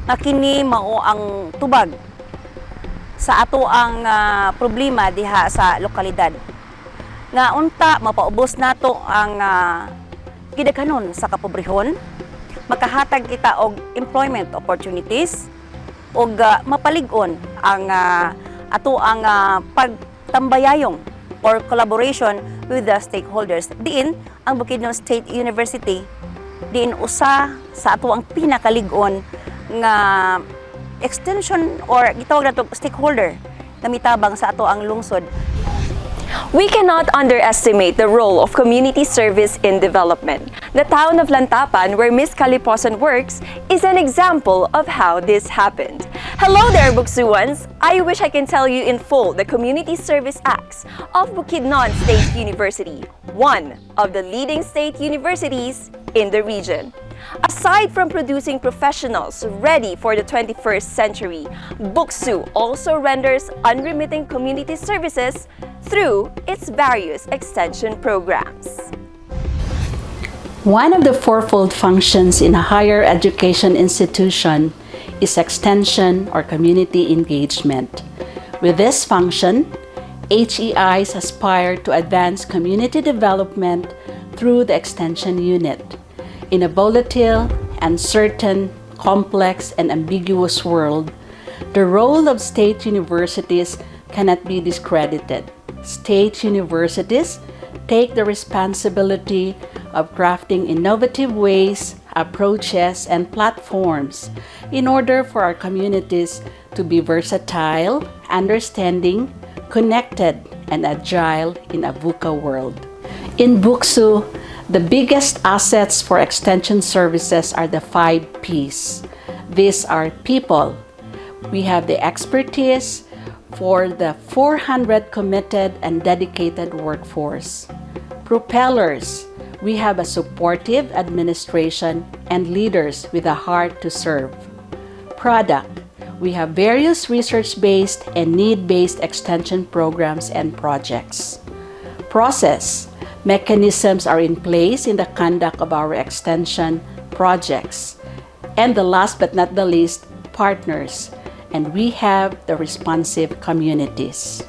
nga kini mao ang tubag sa ato ang problema diha sa lokalidad. Nga unta mapaubos nato ang gidaghanon sa kapobrehon, makahatag kita og employment opportunities og mapalig-on ang ato ang pagtambayayong or collaboration with the stakeholders. Diin ang Bukidnon State University diin usa sa ato ang pinakalig-on nga extension or gitawag nato stakeholder na mitabang sa ato ang lungsod. We cannot underestimate the role of community service in development. The town of Lantapan, where Ms. Caliposan works, is an example of how this happened. Hello there, BukSUans! I wish I can tell you in full the community service acts of Bukidnon State University, one of the leading state universities in the region. Aside from producing professionals ready for the 21st century, BukSU also renders unremitting community services through its various extension programs. One of the fourfold functions in a higher education institution is extension or community engagement. With this function, HEIs aspire to advance community development through the Extension Unit. In a volatile, uncertain, complex, and ambiguous world, the role of state universities cannot be discredited. State universities take the responsibility of crafting innovative ways, approaches, and platforms in order for our communities to be versatile, understanding, connected, and agile in a VUCA world. In BukSU, the biggest assets for extension services are the 5 Ps. These are people. We have the expertise for the 400 committed and dedicated workforce. Propellers. We have a supportive administration and leaders with a heart to serve. Product. We have various research-based and need-based extension programs and projects. Process. Mechanisms are in place in the conduct of our extension projects. And the last but not the least, partners. And we have the responsive communities.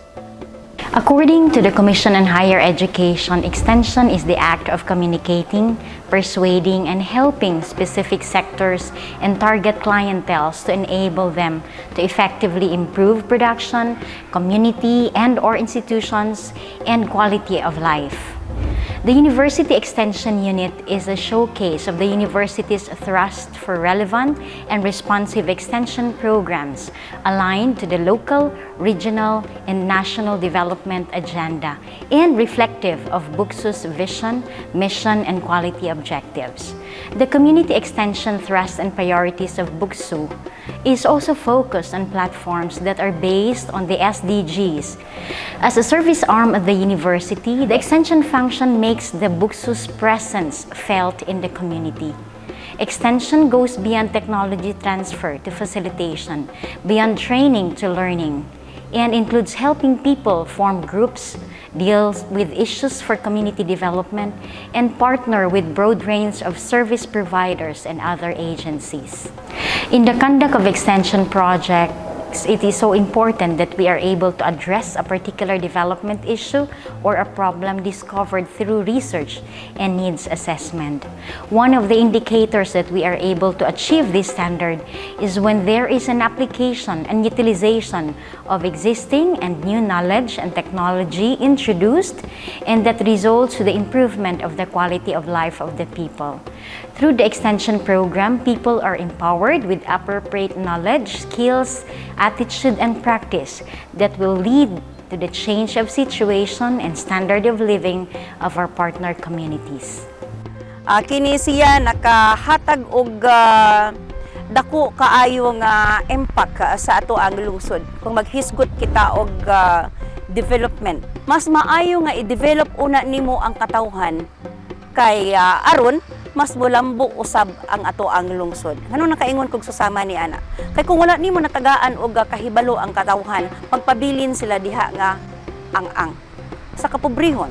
According to the Commission on Higher Education, extension is the act of communicating, persuading, and helping specific sectors and target clienteles to enable them to effectively improve production, community and/or institutions, and quality of life. The University Extension Unit is a showcase of the university's thrust for relevant and responsive extension programs aligned to the local, regional, and national development agenda and reflective of BukSU's vision, mission, and quality objectives. The community extension thrust and priorities of BukSU is also focused on platforms that are based on the SDGs. As a service arm of the university, the extension function makes the BukSU's presence felt in the community. Extension goes beyond technology transfer to facilitation, beyond training to learning, and includes helping people form groups, deals with issues for community development, and partner with broad range of service providers and other agencies. In the conduct of extension projects, it is so important that we are able to address a particular development issue or a problem discovered through research and needs assessment. One of the indicators that we are able to achieve this standard is when there is an application and utilization of existing and new knowledge and technology introduced, and that results to the improvement of the quality of life of the people. Through the extension program, people are empowered with appropriate knowledge, skills, attitude, and practice that will lead to the change of situation and standard of living of our partner communities. Kini siya nakahatag og dako kaayo nga impact sa ato ang lungsod. Kung maghisgot kita og development, mas maayo nga i-develop una nimo ang katawhan kay aron mas molambo usab ang ato ang lungsod. Ngano nakaingon kog susama ni ana? Kay kung wala nimo natagaan og kahibalo ang katawhan, pagpabilin sila diha nga ang sa kapobrehon.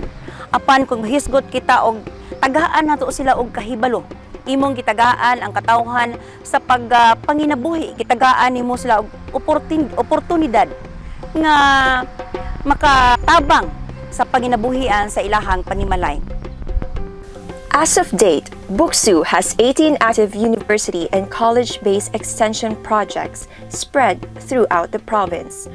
Apan kung hisgot kita og tagaan nato sila og kahibalo imong gitagaan ang katawhan sa pagpanginabuhi, gitagaan nimo sila og oportunidad nga makatabang sa panginabuhian sa ilahang panimalay. As of date, BukSU has 18 active university and college-based extension projects spread throughout the province.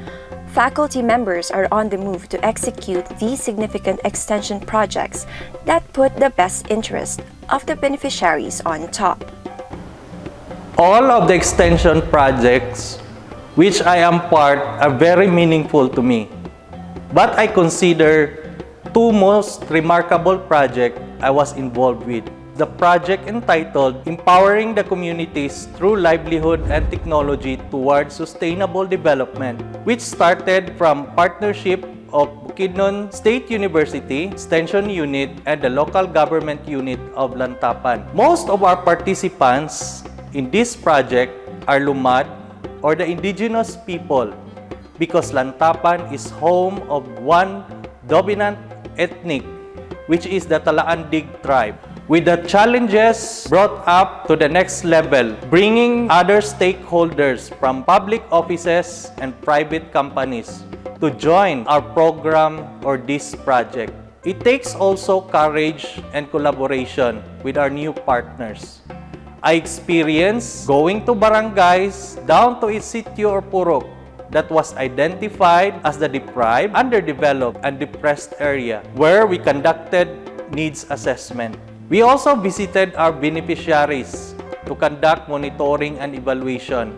Faculty members are on the move to execute these significant extension projects that put the best interest of the beneficiaries on top. All of the extension projects which I am part are very meaningful to me. But I consider two most remarkable projects I was involved with. The project entitled Empowering the Communities Through Livelihood and Technology Towards Sustainable Development, which started from partnership of Bukidnon State University Extension Unit and the local government unit of Lantapan. Most of our participants in this project are Lumad or the indigenous people because Lantapan is home of one dominant ethnic, which is the Talaandig tribe. With the challenges brought up to the next level, bringing other stakeholders from public offices and private companies to join our program or this project. It takes also courage and collaboration with our new partners. I experienced going to barangays down to its sitio or purok that was identified as the deprived, underdeveloped, and depressed area where we conducted needs assessment. We also visited our beneficiaries to conduct monitoring and evaluation.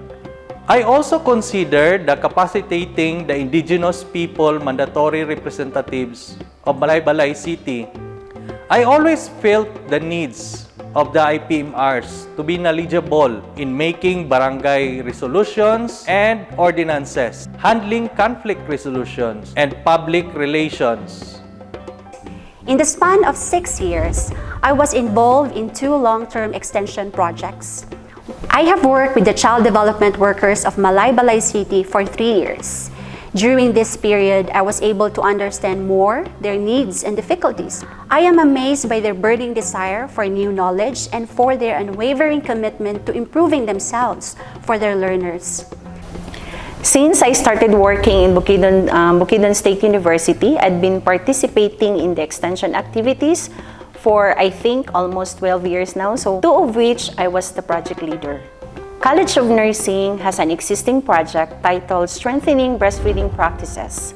I also considered the capacitating the indigenous people mandatory representatives of Balay City. I always felt the needs of the IPMRs to be knowledgeable in making barangay resolutions and ordinances, handling conflict resolutions, and public relations. In the span of 6 years, I was involved in 2 long-term extension projects. I have worked with the child development workers of Balay City for 3 years. During this period, I was able to understand more their needs and difficulties. I am amazed by their burning desire for new knowledge and for their unwavering commitment to improving themselves for their learners. Since I started working in Bukidnon State University, I'd been participating in the extension activities for I think almost 12 years now, so 2 of which I was the project leader. College of Nursing has an existing project titled Strengthening Breastfeeding Practices.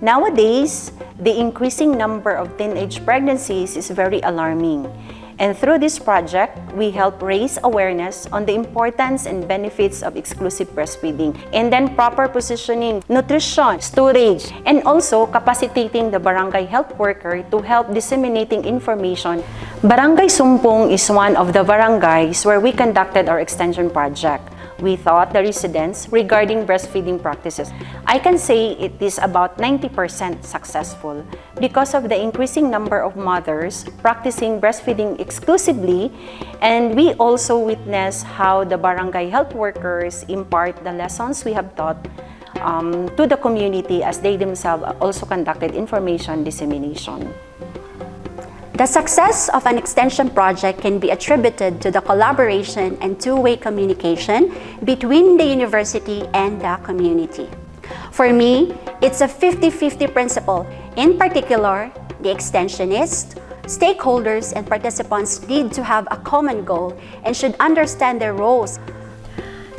Nowadays, the increasing number of teenage pregnancies is very alarming. And through this project, we help raise awareness on the importance and benefits of exclusive breastfeeding, and then proper positioning, nutrition, storage, and also capacitating the barangay health worker to help disseminating information. Barangay Sumpong is one of the barangays where we conducted our extension project. We taught the residents regarding breastfeeding practices. I can say it is about 90% successful because of the increasing number of mothers practicing breastfeeding exclusively, and we also witness how the barangay health workers impart the lessons we have taught to the community as they themselves also conducted information dissemination. The success of an extension project can be attributed to the collaboration and two-way communication between the university and the community. For me, it's a 50-50 principle. In particular, the extentionists, stakeholders, and participants need to have a common goal and should understand their roles.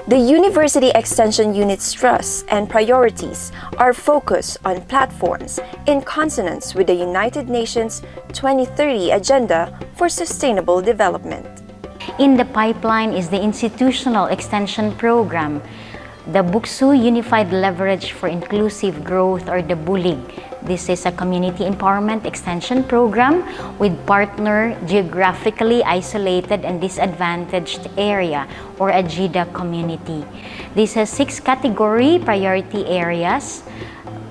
The University Extension Unit's thrusts and priorities are focused on platforms in consonance with the United Nations 2030 Agenda for Sustainable Development. In the pipeline is the Institutional Extension Program, the BukSU Unified Leverage for Inclusive Growth, or the BULIG. This is a community empowerment extension program with partner geographically isolated and disadvantaged area, or a GIDA community. This has 6 category priority areas.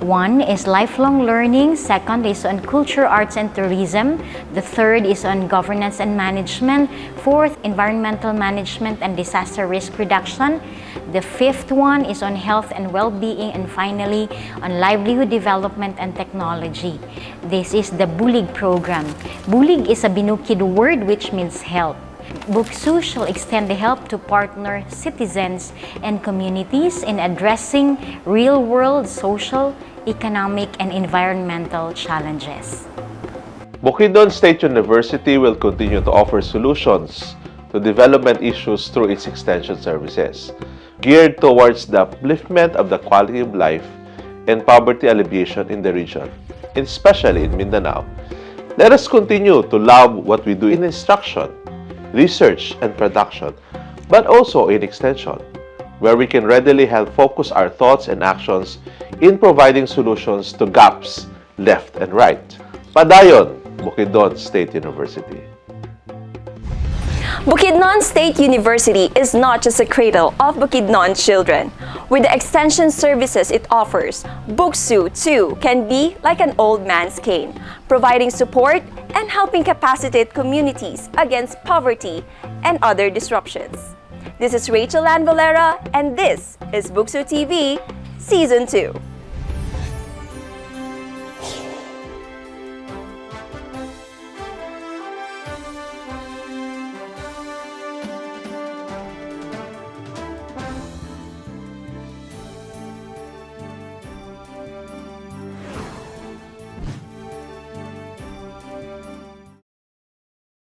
1 is lifelong learning, 2nd is on culture, arts, and tourism, the 3rd is on governance and management, 4th, environmental management and disaster risk reduction, the 5th one is on health and well-being, and finally, on livelihood development and technology. This is the BULIG program. BULIG is a Binukid word which means help. BukSU shall extend the help to partner citizens and communities in addressing real-world social, economic, and environmental challenges. Bukidnon State University will continue to offer solutions to development issues through its extension services, geared towards the upliftment of the quality of life and poverty alleviation in the region, especially in Mindanao. Let us continue to love what we do in instruction, research, and production, but also in extension, where we can readily help focus our thoughts and actions in providing solutions to gaps left and right. Padayon, Bukidnon State University. Bukidnon State University is not just a cradle of Bukidnon children. With the extension services it offers, BukSU too can be like an old man's cane, providing support and helping capacitate communities against poverty and other disruptions. This is Ann Valera, and this is BukSU TV Season 2.